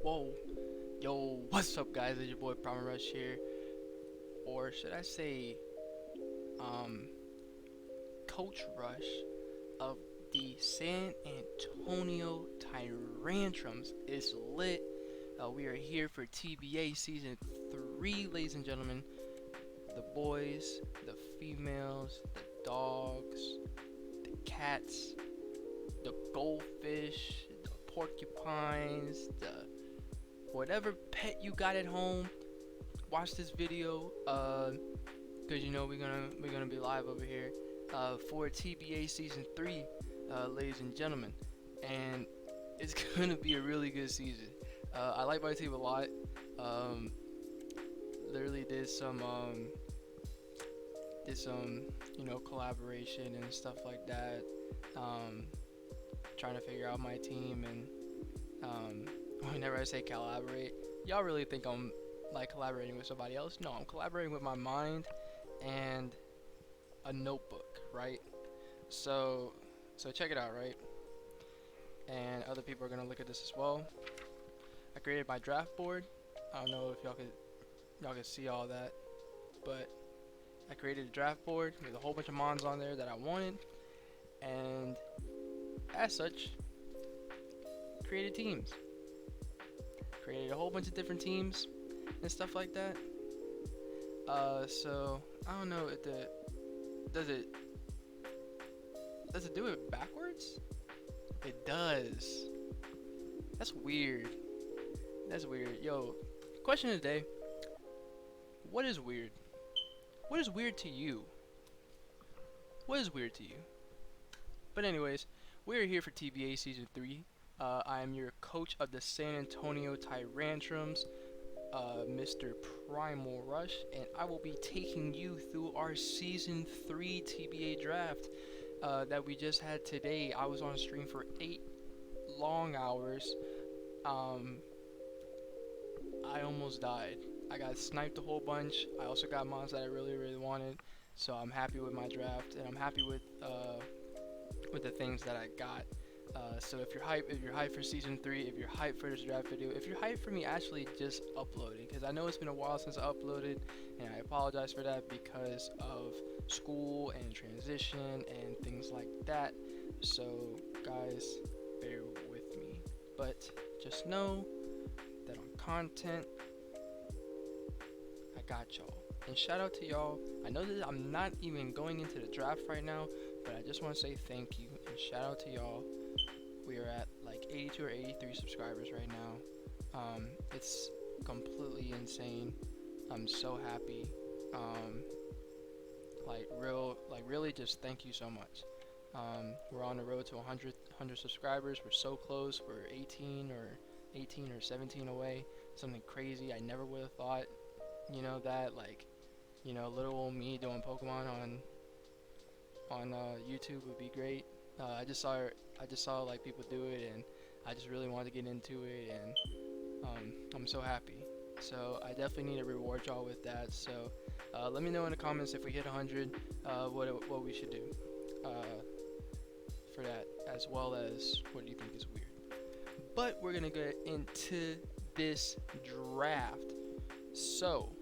Whoa, yo, what's up, guys? It's your boy Prime Rush here, or should I say, um, Coach Rush of the San Antonio Tyrantrums is lit. We are here for TBA Season 3, ladies and gentlemen. The boys, the females, the dogs, the cats, the goldfish, the porcupines, the whatever pet you got at home. Watch this video, cause we're gonna be live over here, for TBA Season 3, ladies and gentlemen, and it's gonna be a really good season. I like my team a lot. Um, Literally did some collaboration and stuff like that. Um, Trying to figure out my team, and whenever I say collaborate, y'all really think I'm like collaborating with somebody else. No, I'm collaborating with my mind and a notebook, right? So so check it out, right? And other people are gonna look at this as well. I created my draft board. I don't know if y'all could see all that, but I created a draft board with a whole bunch of mons on there that I wanted, and as such, created teams. Created a whole bunch of different teams and stuff like that. So I don't know if does it does it do it backwards? It does. That's weird. That's weird. Yo, question of the day: what is weird? What is weird to you? What is weird to you? But anyways, we're here for TBA Season 3. I am your coach of the San Antonio Tyrantrums, Mr. Primal Rush, and I will be taking you through our Season 3 TBA draft that we just had today. I was on stream for 8 long hours. Um, I almost died. I got sniped a whole bunch. I also got mons that I really, really wanted. So I'm happy with my draft, and I'm happy with the things that I got. So if you're hyped for season 3, if you're hyped for this draft video, if you're hyped for me actually just uploading, because I know it's been a while since I uploaded, and I apologize for that because of school and transition and things like that. So guys, bear with me. But just know that on content, I got y'all. And shout out to y'all. I know that I'm not even going into the draft right now, but I just want to say thank you and shout out to y'all. We are at like 82 or 83 subscribers right now. It's completely insane. I'm so happy. Really, just thank you so much. We're on the road to 100 subscribers. We're so close. We're 18 or 17 away. Something crazy. I never would have thought, that little old me doing Pokemon on YouTube would be great. I just saw like people do it, and I just really wanted to get into it, and I'm so happy. So I definitely need to reward y'all with that. So let me know in the comments if we hit 100, what we should do for that, as well as what do you think is weird. But we're gonna get into this draft. So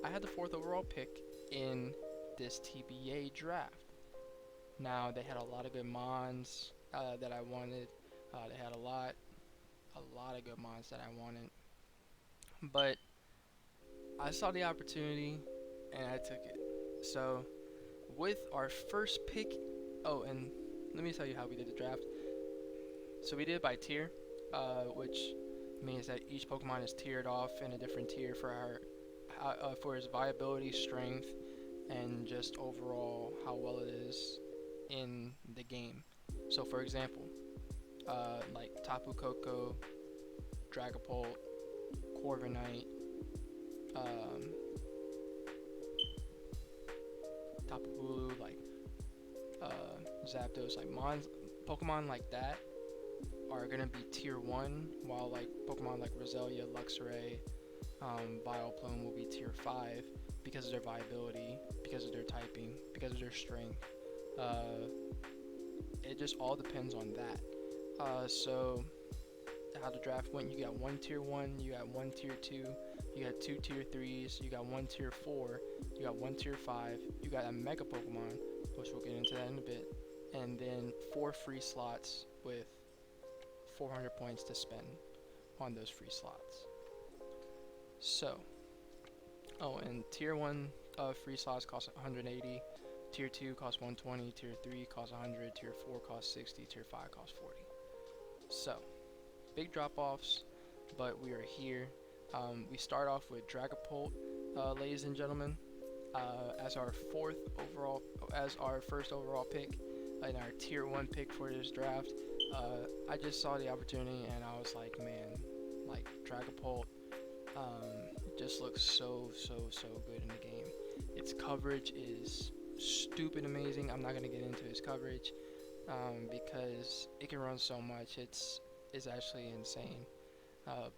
I had the 4th overall pick in this TBA draft. Now they had a lot of good mons that I wanted. They had a lot of good mons that I wanted. But I saw the opportunity and I took it. So with our first pick, oh, and let me tell you how we did the draft. So we did it by tier, which means that each Pokemon is tiered off in a different tier for his viability, strength, and just overall how well it is in the game. So for example, like Tapu Koko, Dragapult, Corviknight, Tapu Bulu, like Zapdos, like Pokemon like that are gonna be tier 1, while like Pokemon like Roselia, Luxray, Vileplume will be tier 5 because of their viability, because of their typing, because of their strength. It just all depends on that. So how the draft went. You got one tier 1, you got one tier 2, you got 2 tier 3s, you got one tier 4, you got one tier 5, you got a mega Pokemon, which we'll get into that in a bit, and then 4 free slots with 400 points to spend on those free slots. So, oh, and tier 1 free slots cost 180, tier 2 costs 120, tier 3 costs 100, tier 4 costs 60, tier 5 costs 40. So, big drop-offs, but we are here. We start off with Dragapult, ladies and gentlemen, as our first overall pick, and our tier 1 pick for this draft. I just saw the opportunity and I was like, man, like Dragapult just looks so good in the game. Its coverage is stupid amazing. I'm not gonna get into its coverage because it can run so much. It's actually insane.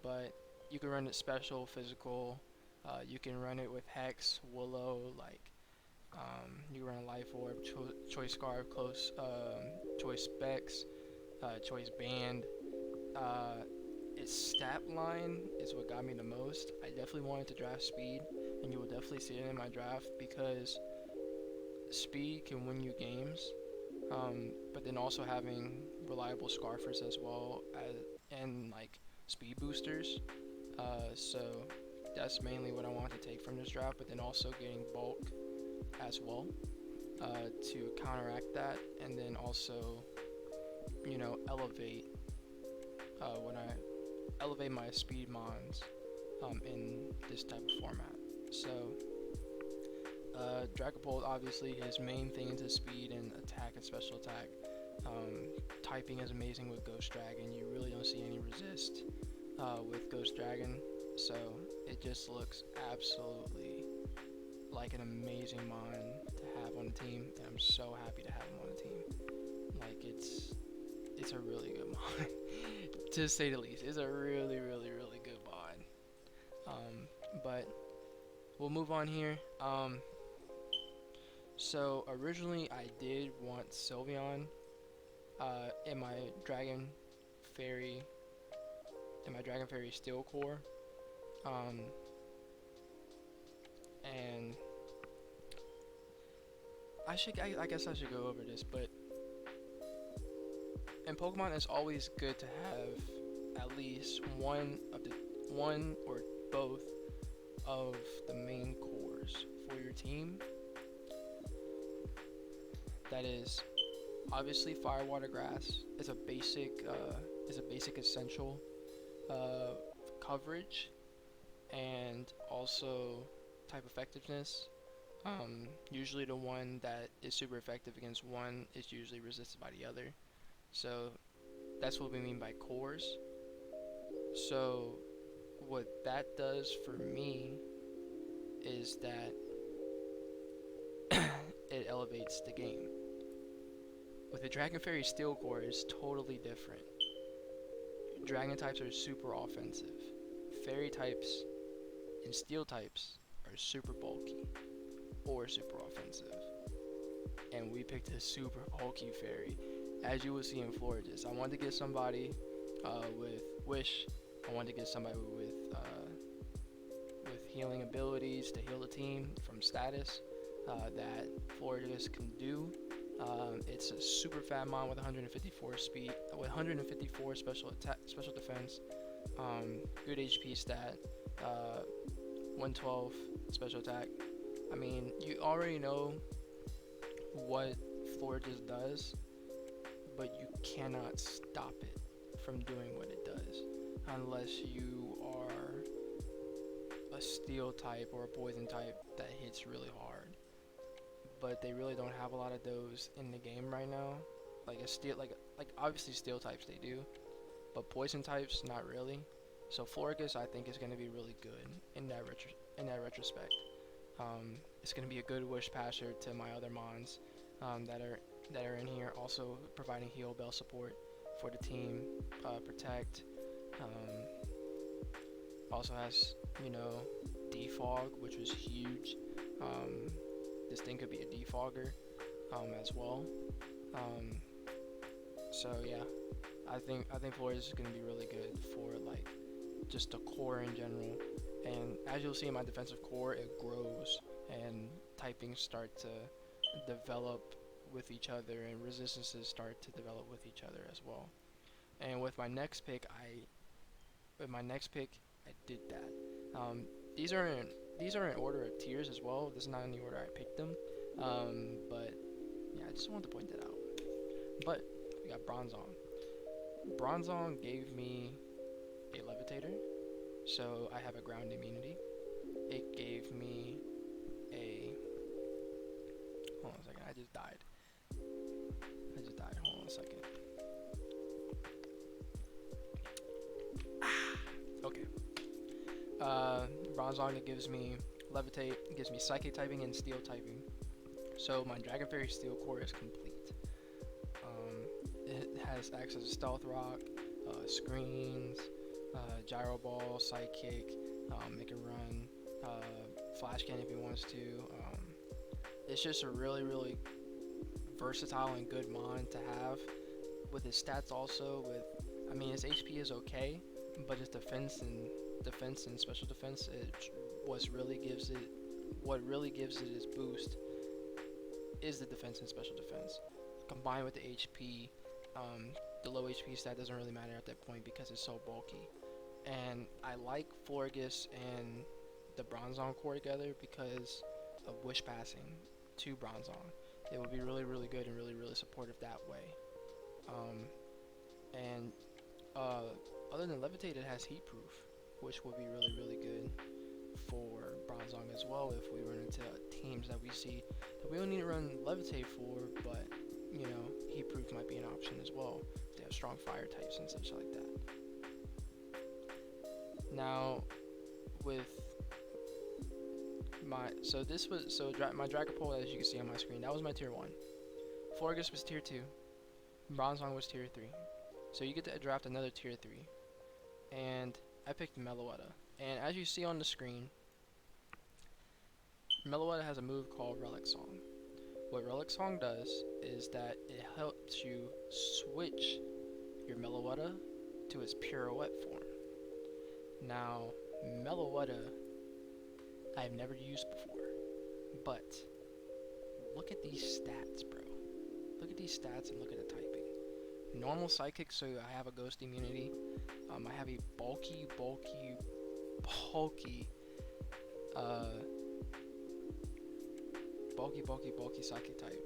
But you can run it special, physical. You can run it with Hex, Willow, like you can run a Life Orb, Choice Scarf, Close, Choice Specs, Choice Band. Its stat line is what got me the most. I definitely wanted to draft speed, and you will definitely see it in my draft because speed can win you games. But then also having reliable Scarfers as well and like speed boosters. So that's mainly what I want to take from this draft. But then also getting bulk as well to counteract that, and then also elevate when I elevate my speed mons in this type of format. So Dragapult, obviously his main thing is his speed and attack and special attack. Typing is amazing with Ghost Dragon. You really don't see any resist with Ghost Dragon, so it just looks absolutely like an amazing mon to have on the team, and I'm so happy to have him on the team. Like it's a really good mon to say the least. It's a really good mon. But we'll move on here. So originally I did want Sylveon in my Dragon Fairy Steel Core. And I guess I should go over this, but in Pokemon it's always good to have at least one or both of the main cores for your team. That is obviously Fire, Water, Grass is a basic essential coverage, and also type effectiveness. Usually the one that is super effective against one is usually resisted by the other. So that's what we mean by cores. So what that does for me is that it elevates the game. With the Dragon Fairy Steel Core, it's totally different. Dragon types are super offensive. Fairy types and Steel types are super bulky or super offensive. And we picked a super bulky Fairy, as you will see in Florges. I wanted to get somebody with Wish. I wanted to get somebody with healing abilities to heal the team from status that Florges can do. It's a super fat mon with 154 speed, with 154 special defense, good HP stat, 112 special attack. I mean, you already know what Florges does, but you cannot stop it from doing what it does unless you are a steel type or a poison type that hits really hard. But they really don't have a lot of those in the game right now. Like a steel, like obviously steel types they do, but poison types not really. So Florges I think is going to be really good in that retrospect. It's going to be a good wish passer to my other mons that are in here, also providing heal bell support for the team, protect. Also has defog, which was huge. This thing could be a defogger as well. So yeah, I think Flores is gonna be really good for like just the core in general. And as you'll see in my defensive core, it grows and typings start to develop with each other and resistances start to develop with each other as well. And with my next pick, I did that. Um, these are in order of tiers as well. This is not in the order I picked them. But yeah, I just wanted to point that out. But we got Bronzong. Bronzong gave me a levitator, so I have a ground immunity. It gave me a. Hold on a second. I just died. Hold on a second. Okay. Bronzong, it gives me levitate, it gives me psychic typing and steel typing. So my Dragon Fairy Steel core is complete. It has access to Stealth Rock, screens, Gyro Ball, Psychic, it can run Flash Cannon if he wants to. It's just a really versatile and good mon to have. With his stats also, his HP is okay, but his defense and special defense, what really gives it its boost is the defense and special defense. Combined with the HP, the low HP stat doesn't really matter at that point because it's so bulky. And I like Florges and the Bronzong core together because of Wish Passing to Bronzong. It would be really good and really supportive that way. Other than Levitate, it has Heat Proof, which would be really good for Bronzong as well if we run into teams that we see that we don't need to run Levitate for, but Heat Proof might be an option as well. They have strong fire types and such like that. Now, with my my Dragapult, as you can see on my screen, that was my tier 1. Florges was tier 2. Bronzong was tier 3. So you get to draft another tier 3. And I picked Meloetta. And as you see on the screen, Meloetta has a move called Relic Song. What Relic Song does is that it helps you switch your Meloetta to its pirouette form. Now, Meloetta I've never used before, but look at these stats, bro. Look at these stats and look at the typing. Normal Psychic, so I have a Ghost immunity. I have a bulky Psychic type,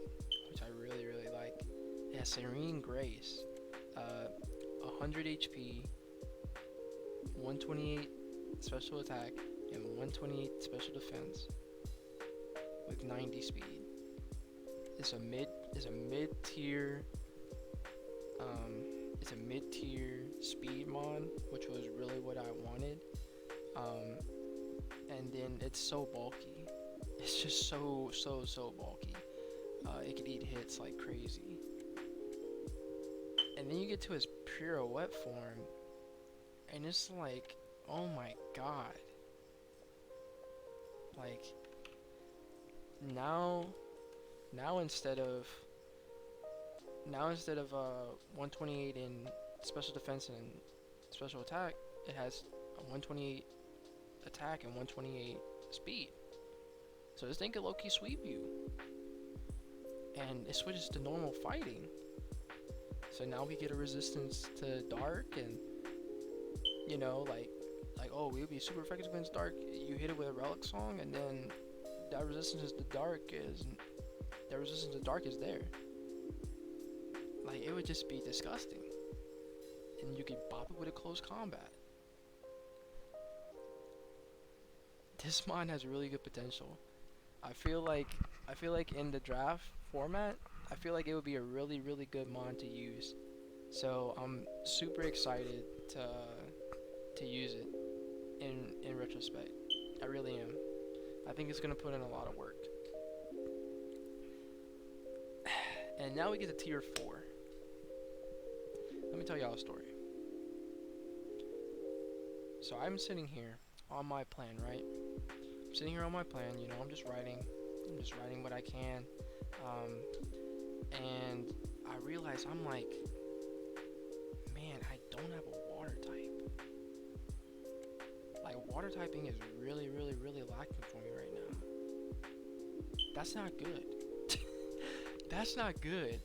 which I really like. It has Serene Grace, 100 HP, 128 special attack, and 128 special defense with 90 speed. It's a mid-tier speed mon, which was really what I wanted. And then it's so bulky. It's just so bulky. It could eat hits like crazy. And then you get to his pirouette form, and it's like, oh my god. Like, now instead of 128 in special defense and special attack, it has a 128 attack and 128 speed. So this thing could low-key sweep you. And it switches to normal fighting. So now we get a resistance to dark, and oh, we would be super effective against dark. You hit it with a Relic Song, and then that resistance to dark is there. Like, it would just be disgusting. And you could bop it with a close combat. This mon has really good potential. I feel like in the draft format, I feel like it would be a really good mon to use. So I'm super excited to use it in retrospect. I really am. I think it's gonna put in a lot of work. And now we get to tier 4. Let me tell y'all a story. So I'm sitting here on my plan, right? I'm sitting here on my plan, I'm just writing what I can. And I realize I'm like, don't have a water type. Like, water typing is really, really, really lacking for me right now. That's not good. That's not good.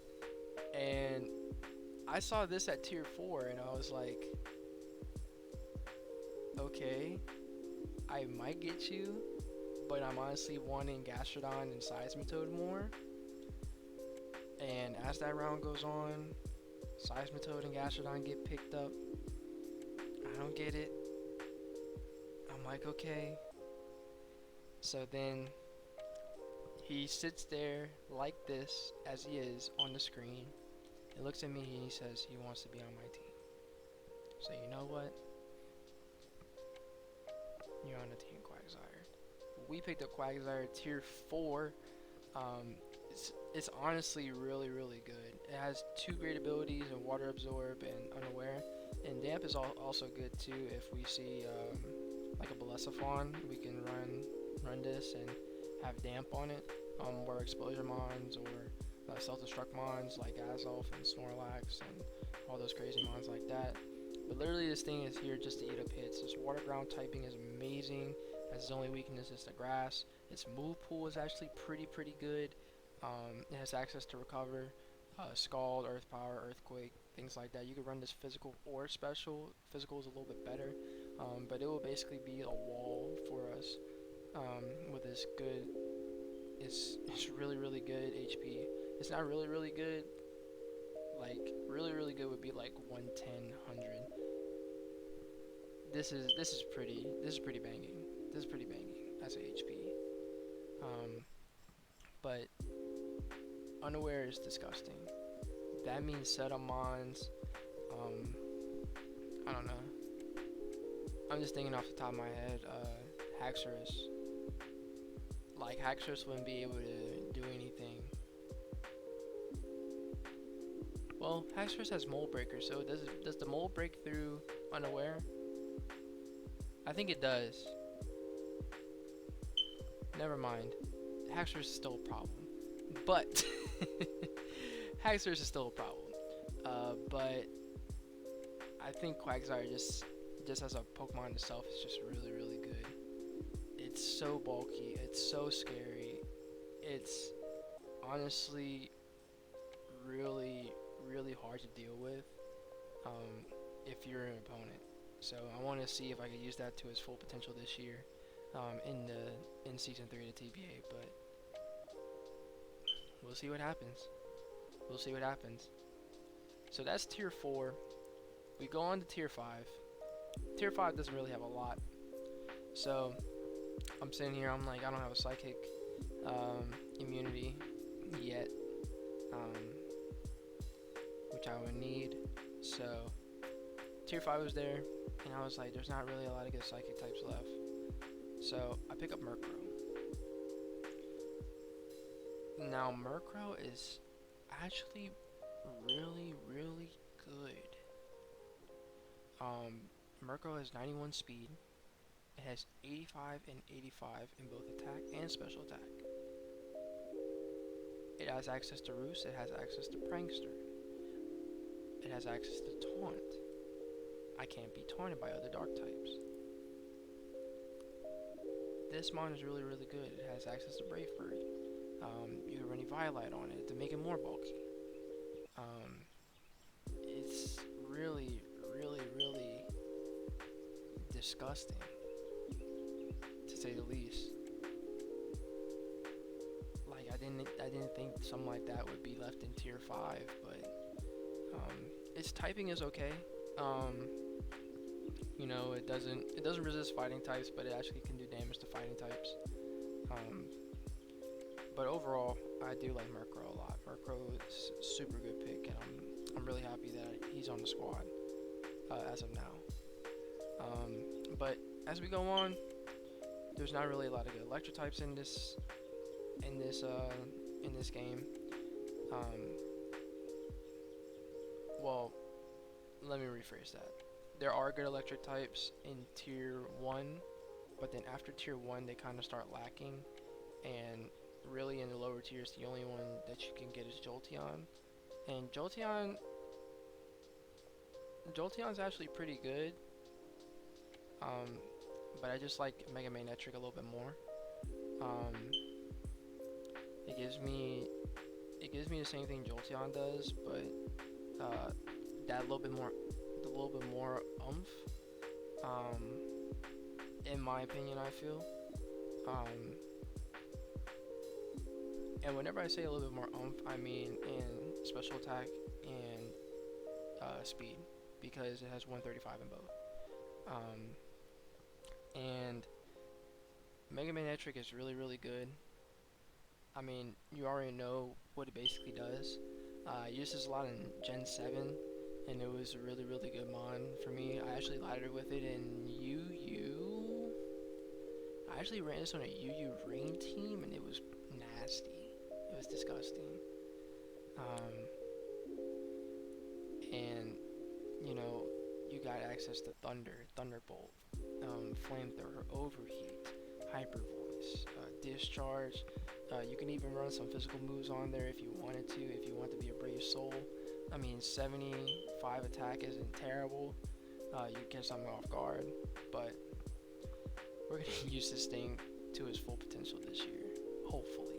And I saw this at tier 4 and I was like, okay, I might get you, but I'm honestly wanting Gastrodon and Seismitoad more. And as that round goes on, Seismitoad and Gastrodon get picked up. I don't get it. I'm like, okay. So then he sits there like this as he is on the screen. He looks at me and he says he wants to be on my team. So you know what? You're on the team, Quagsire. We picked up Quagsire tier 4. It's honestly really, really good. It has 2 great abilities in Water Absorb and Unaware. And Damp is also good too. If we see like a Belesophon, we can run this and have Damp on it. Where Explosion Mons or Self-Destruct Mons like Azelf and Snorlax and all those crazy Mons like that. But literally this thing is here just to eat up hits. This Water Ground typing is amazing. Its only weakness is the grass. Its move pool is actually pretty good. It has access to Recover, Scald, Earth Power, Earthquake, things like that. You could run this physical or special. Physical is a little bit better, but it will basically be a wall for us with this good. It's really good HP. It's not really good. Like really good would be like 110, 100. This is pretty banging. This is pretty banging as a HP. But Unaware is disgusting. That means setup mons. I don't know. I'm just thinking off the top of my head. Haxorus. Like Haxorus wouldn't be able to do anything. Well, Haxorus has Mold Breaker, so does the Mold break through Unaware? I think it does. Never mind. Haxorus is still a problem. But Haxorus is still a problem. But I think Quagsire just as a Pokemon itself is just really good. It's so bulky. It's so scary. It's honestly really hard to deal with if you're an opponent. So I want to see if I can use that to its full potential this year in season 3 of the TBA, but we'll see what happens. We'll see what happens. So that's tier 4. We go on to tier 5. Tier 5 doesn't really have a lot. So I'm sitting here, I'm like, I don't have a psychic immunity yet, which I would need. So tier 5 was there, and I was like, there's not really a lot of good psychic types left. So I pick up Murkrow. Now Murkrow is actually really good. Murkrow has 91 speed. It has 85 and 85 in both attack and special attack. It has access to Roost. It has access to Prankster. It has access to Taunt. I can't be taunted by other dark types. This mon is really good. It has access to Braveberry. You can run Eviolite on it to make it more bulky. It's really disgusting, to say the least. Like I didn't think something like that would be left in tier 5, but its typing is okay. You know, it doesn't resist fighting types, but it actually can do damage to fighting types. But overall, I do like Murkrow a lot. Murkrow is a super good pick, and I'm really happy that he's on the squad as of now. But as we go on, there's not really a lot of good electric types in this game. Well, let me rephrase that. There are good electric types in tier 1, but then after tier 1 they kind of start lacking, and really in the lower tiers the only one that you can get is Jolteon. And Jolteon Jolteon's actually pretty good. But I just like Mega Man Electric a little bit more. Um, it gives me the same thing Jolteon does, but that a little bit more oomph. Um, in my opinion, I feel. Um, and whenever I say a little bit more oomph, I mean in special attack and speed, because it has 135 in both. And Mega Man Electric is really, really good. I mean, you already know what it basically does. I used this a lot in Gen 7, and it was a really, really good mon for me. I actually laddered with it in UU. I actually ran this on a UU rain team, and it was nasty. It was disgusting. And, you know, you got access to Thunder, Thunderbolt, Flamethrower, Overheat, Hyper Voice, Discharge. You can even run some physical moves on there if you wanted to, if you want to be a brave soul. I mean, 75 attack isn't terrible. You get something off guard, but we're gonna use this thing to its full potential this year. Hopefully.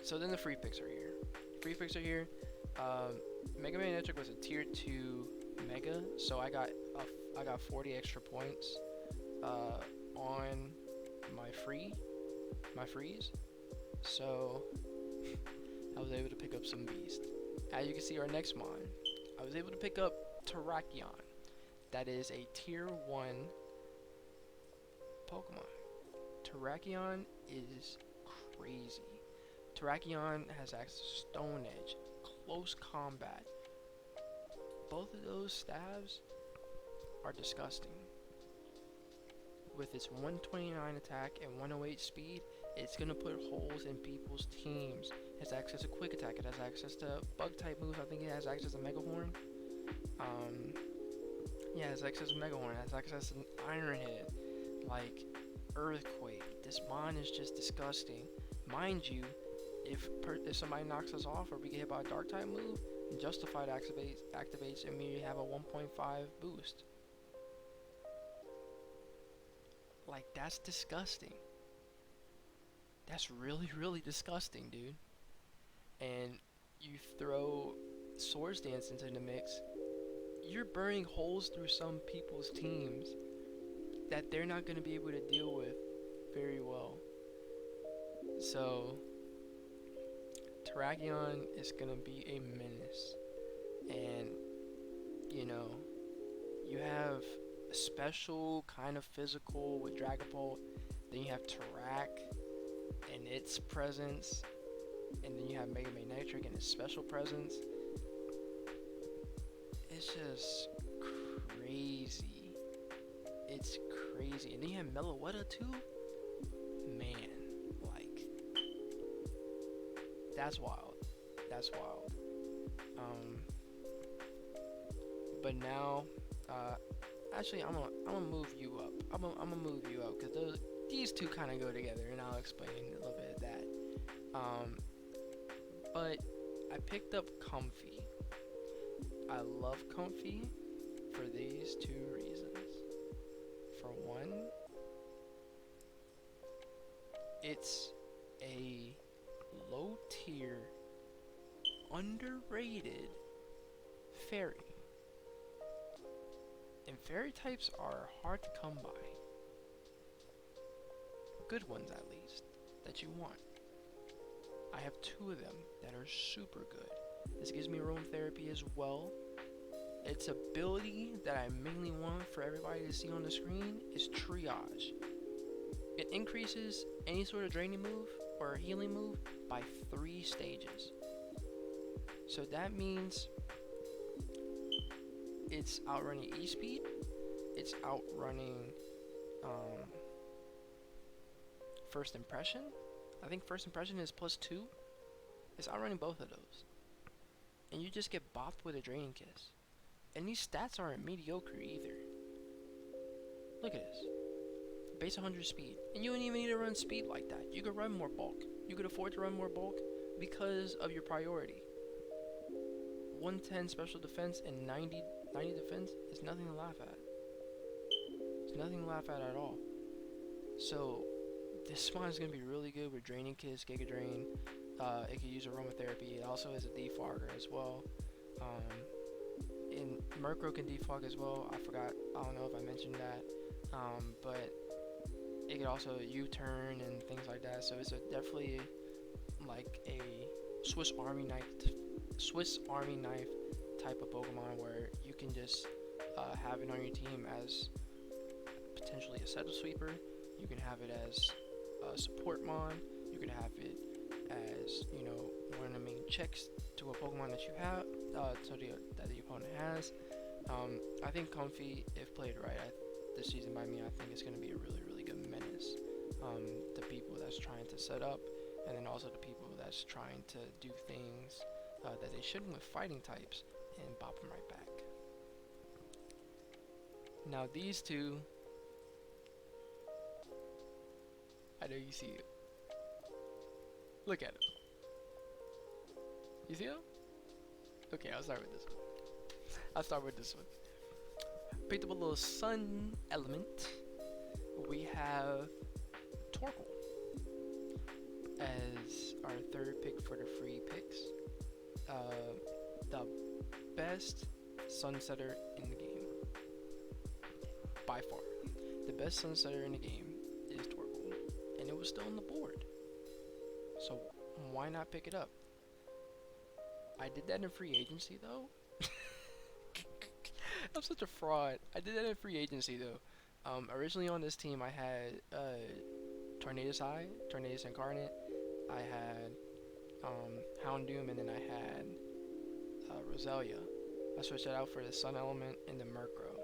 So then the free picks are here. Mega Man Electric was a tier 2 Mega, so I got 40 extra points on my freeze. So I was able to pick up some beast. As you can see, our next mon, I was able to pick up Terrakion. That is a tier 1 Pokemon. Terrakion is crazy. Terrakion has access to Stone Edge, Close Combat. Both of those stabs are disgusting. With its 129 attack and 108 speed, it's gonna put holes in people's teams. It has access to Quick Attack. It has access to Bug type moves. I think it has access to Mega Horn. Yeah, it has access to Mega Horn. It has access to Iron Head, like Earthquake. This mon is just disgusting. Mind you, if somebody knocks us off or we get hit by a Dark type move, Justified activates and we have a 1.5 boost. Like, that's disgusting. That's really, really disgusting, dude. And you throw Swords Dance into the mix, you're burning holes through some people's teams that they're not going to be able to deal with very well. So Terrakion is going to be a menace. And, you know, you have a special kind of physical with Dragapult. Then you have Terrak and its presence. And then you have Mega Man Electric and its special presence. It's just crazy. It's crazy. And then you have Meloetta too. Man, like, that's wild. That's wild. But now, actually, I'm gonna move you up. I'm gonna move you up because these two kind of go together, and I'll explain a little bit of that. But I picked up Comfy. I love Comfy for these two reasons. For one, it's a low tier, underrated fairy. And fairy types are hard to come by. Good ones, at least, that you want. I have two of them that are super good. This gives me roam therapy as well. Its ability that I mainly want for everybody to see on the screen is Triage. It increases any sort of draining move or healing move by 3 stages. So that means it's outrunning E-Speed, it's outrunning First Impression. I think First Impression is +2. It's outrunning both of those. And you just get bopped with a Draining Kiss. And these stats aren't mediocre either. Look at this. Base 100 speed. And you don't even need to run speed like that. You could run more bulk. You could afford to run more bulk because of your priority. 110 special defense and 90 defense is nothing to laugh at. It's nothing to laugh at all. So this spawn is going to be really good with Draining Kiss, Giga Drain. It can use aromatherapy. It also has a defogger as well. And Murkrow can defog as well. I don't know if I mentioned that. But it could also U-turn and things like that. So it's definitely like a Swiss Army knife type of Pokemon where you can just have it on your team as potentially a setup sweeper. You can have it as a support mon. You can have it as, you know, one of the main checks to a Pokemon that you have, that the opponent has. I think Comfy, if played right this season by me, I think it's going to be a really, really good menace to people that's trying to set up, and then also the people that's trying to do things that they shouldn't with fighting types and bop them right back. Now these two, I know you see it. Look at it. You see him? Okay, I'll start with this one. Picked up a little sun element. We have Torkoal as our third pick for the free picks. The best sunsetter in the game. By far. The best sunsetter in the game is Torkoal. And it was still on the board. So why not pick it up? I did that in free agency though. I'm such a fraud. I did that in free agency though. Originally on this team I had Tornadus Incarnate, I had Houndoom, and then I had Roselia. I switched that out for the Sun Element and the Murkrow.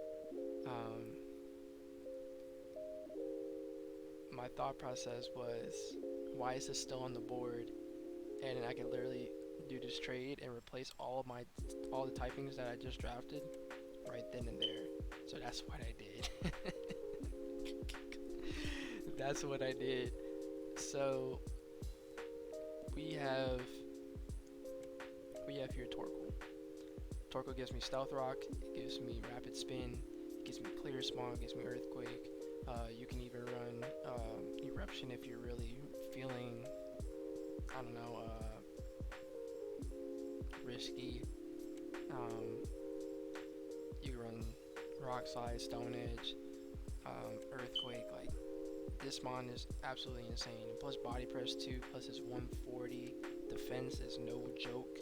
My thought process was, why is this still on the board? And then I could literally do this trade and replace all the typings that I just drafted right then and there. So that's what I did. That's what I did. So we have here Torkoal. Torkoal gives me Stealth Rock, it gives me Rapid Spin, it gives me Clear Smog, it gives me Earthquake. You can even run Eruption if you're really feeling, I don't know, risky. You can run Rock Slide, Stone Edge, Earthquake. Like, this mon is absolutely insane. And plus Body Press 2, plus his 140 defense is no joke.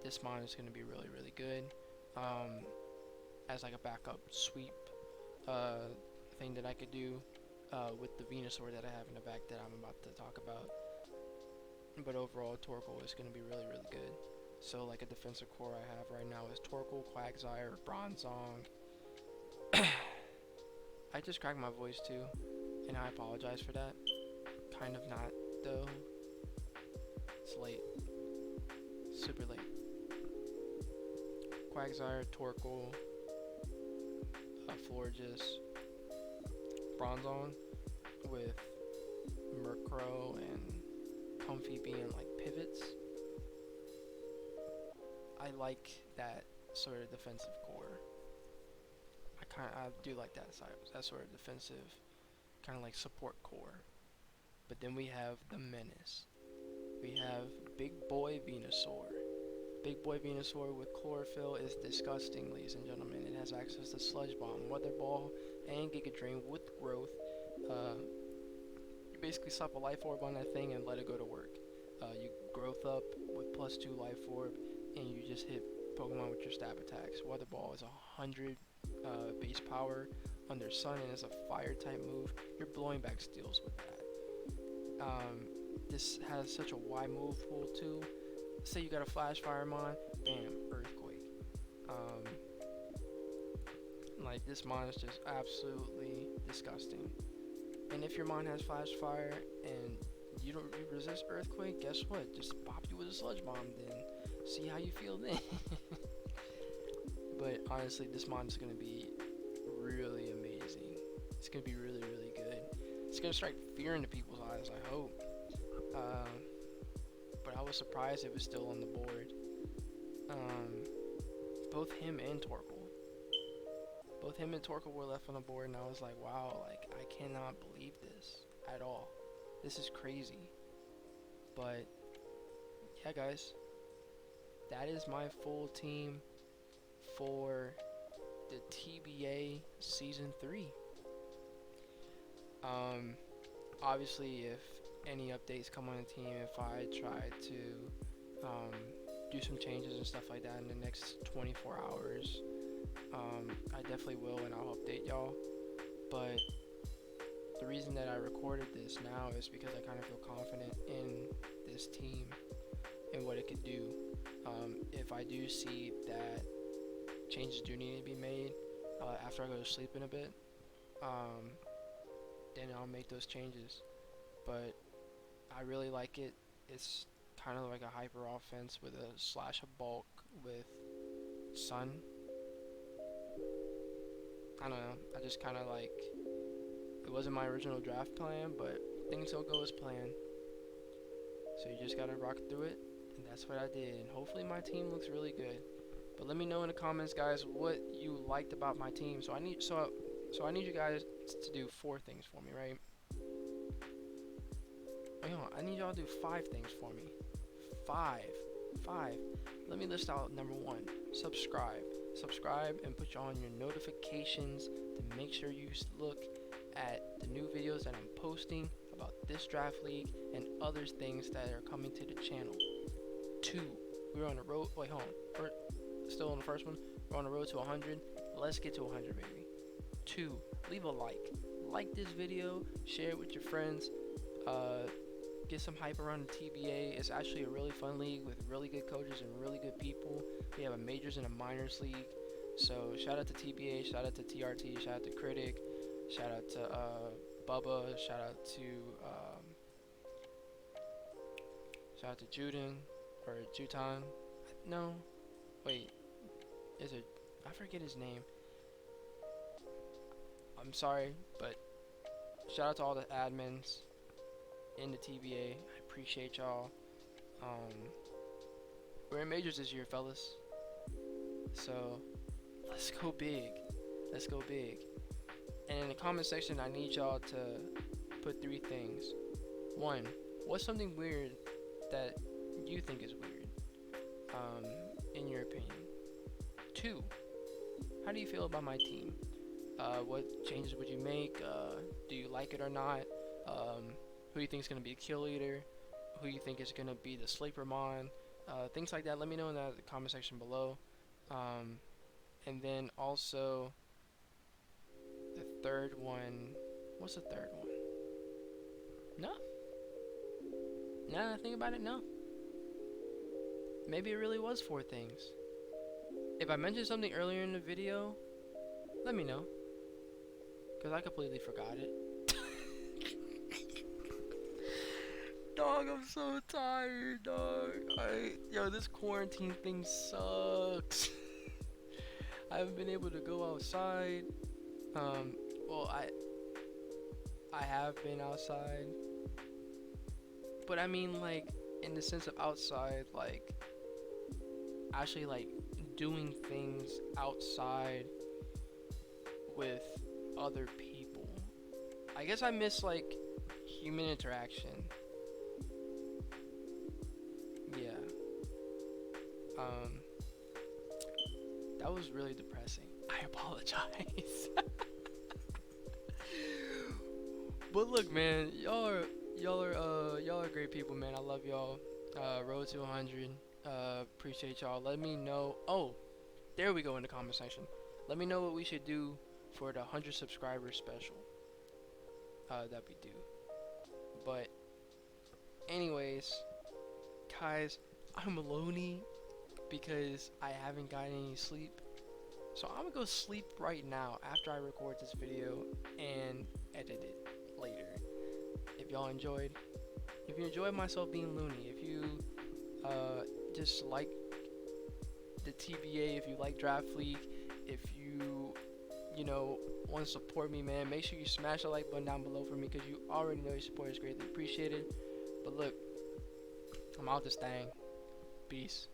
This mon is going to be really, really good. As like a backup sweep thing that I could do with the Venusaur that I have in the back that I'm about to talk about. But overall, Torkoal is going to be really, really good. So like a defensive core I have right now is Torkoal, Quagsire, Bronzong. I just cracked my voice too, and I apologize for that. Kind of not though. It's late. Super late. Quagsire, Torkoal, Florges, Bronzong with Murkrow and Comfy being like pivots. I like that sort of defensive core. I do like that sort of defensive, kind of like support core. But then we have the menace. We have Big Boy Venusaur. Big Boy Venusaur with Chlorophyll is disgusting, ladies and gentlemen. It has access to Sludge Bomb, Weather Ball, and Giga Drain with Growth. You basically slap a Life Orb on that thing and let it go to work. You growth up with +2 Life Orb, and you just hit Pokemon with your stab attacks. Weather Ball is 100 base power under Sun, and it's a fire type move. You're blowing back steals with that. This has such a wide move pool too. Say you got a Flash Firemon, bam, Earthquake. Like, this mon is just absolutely disgusting. And if your mon has Flash Fire and you resist Earthquake, guess what? Just pop you with a Sludge Bomb, then see how you feel then. But honestly, this mon is going to be really amazing. It's going to be really, really good. It's going to strike fear into people's eyes, I hope. But I was surprised it was still on the board. Both him and Torkel were left on the board, and I was like, wow, like I cannot believe this at all. This is crazy. But yeah, guys, that is my full team for the TBA Season 3. Obviously, if any updates come on the team, if I try to do some changes and stuff like that in the next 24 hours, I definitely will, and I'll update y'all. But the reason that I recorded this now is because I kind of feel confident in this team and what it could do. If I do see that changes do need to be made after I go to sleep in a bit, then I'll make those changes. But I really like it. It's kind of like a hyper offense with a slash of bulk with Sun. I don't know, I just kind of like, it wasn't my original draft plan, but things don't go as planned, so you just gotta rock through it, and that's what I did, and hopefully my team looks really good. But let me know in the comments, guys, what you liked about my team. So I need you guys to do 4 things for me, right? Wait, hold on, I need y'all to do 5 things for me. 5. Let me list out number 1. Subscribe and put on your notifications to make sure you look at the new videos that I'm posting about this draft league and other things that are coming to the channel. 2, we're on the road. Wait, hold on. Still on the first one. We're on the road to 100. Let's get to 100, baby. 2, leave a like this video, share it with your friends, get some hype around the TBA. It's actually a really fun league with really good coaches and really good people. We have a majors and a minors league. So shout out to TBA, shout out to TRT, shout out to Critic, shout out to Bubba, shout out to Juden or Jutan. No, wait, is it? I forget his name. I'm sorry, but shout out to all the admins in the TBA. I appreciate y'all. We're in majors this year, fellas. So let's go big. And in the comment section, I need y'all to put 3 things. 1, what's something weird that you think is weird, in your opinion? 2, how do you feel about my team? What changes would you make? Do you like it or not? Who do you think is going to be a kill leader? Who do you think is going to be the sleeper mon? Things like that. Let me know in the comment section below. And then also the third one. What's the third one? No. Now that I think about it, no. Maybe it really was 4 things. If I mentioned something earlier in the video, let me know, because I completely forgot it. Dog, I'm so tired, dog. Yo, this quarantine thing sucks. I haven't been able to go outside. Well, I have been outside, but I mean, like, in the sense of outside, like, actually, like, doing things outside with other people. I guess I miss, like, human interaction. Yeah. That was really depressing. I apologize. But look, man, y'all are great people, man. I love y'all. Road to 100. Appreciate y'all. Let me know. Oh, there we go in the comment section. Let me know what we should do for the 100 subscribers special that we do. But anyways, guys, I'm lonely because I haven't gotten any sleep. So I'm gonna go sleep right now after I record this video and edit it later. If y'all enjoyed, if you enjoyed myself being loony, if you just like the TBA, if you like Draft League, if you know, want to support me, man, make sure you smash the like button down below for me, because you already know your support is greatly appreciated. But look, I'm out this thing. Peace.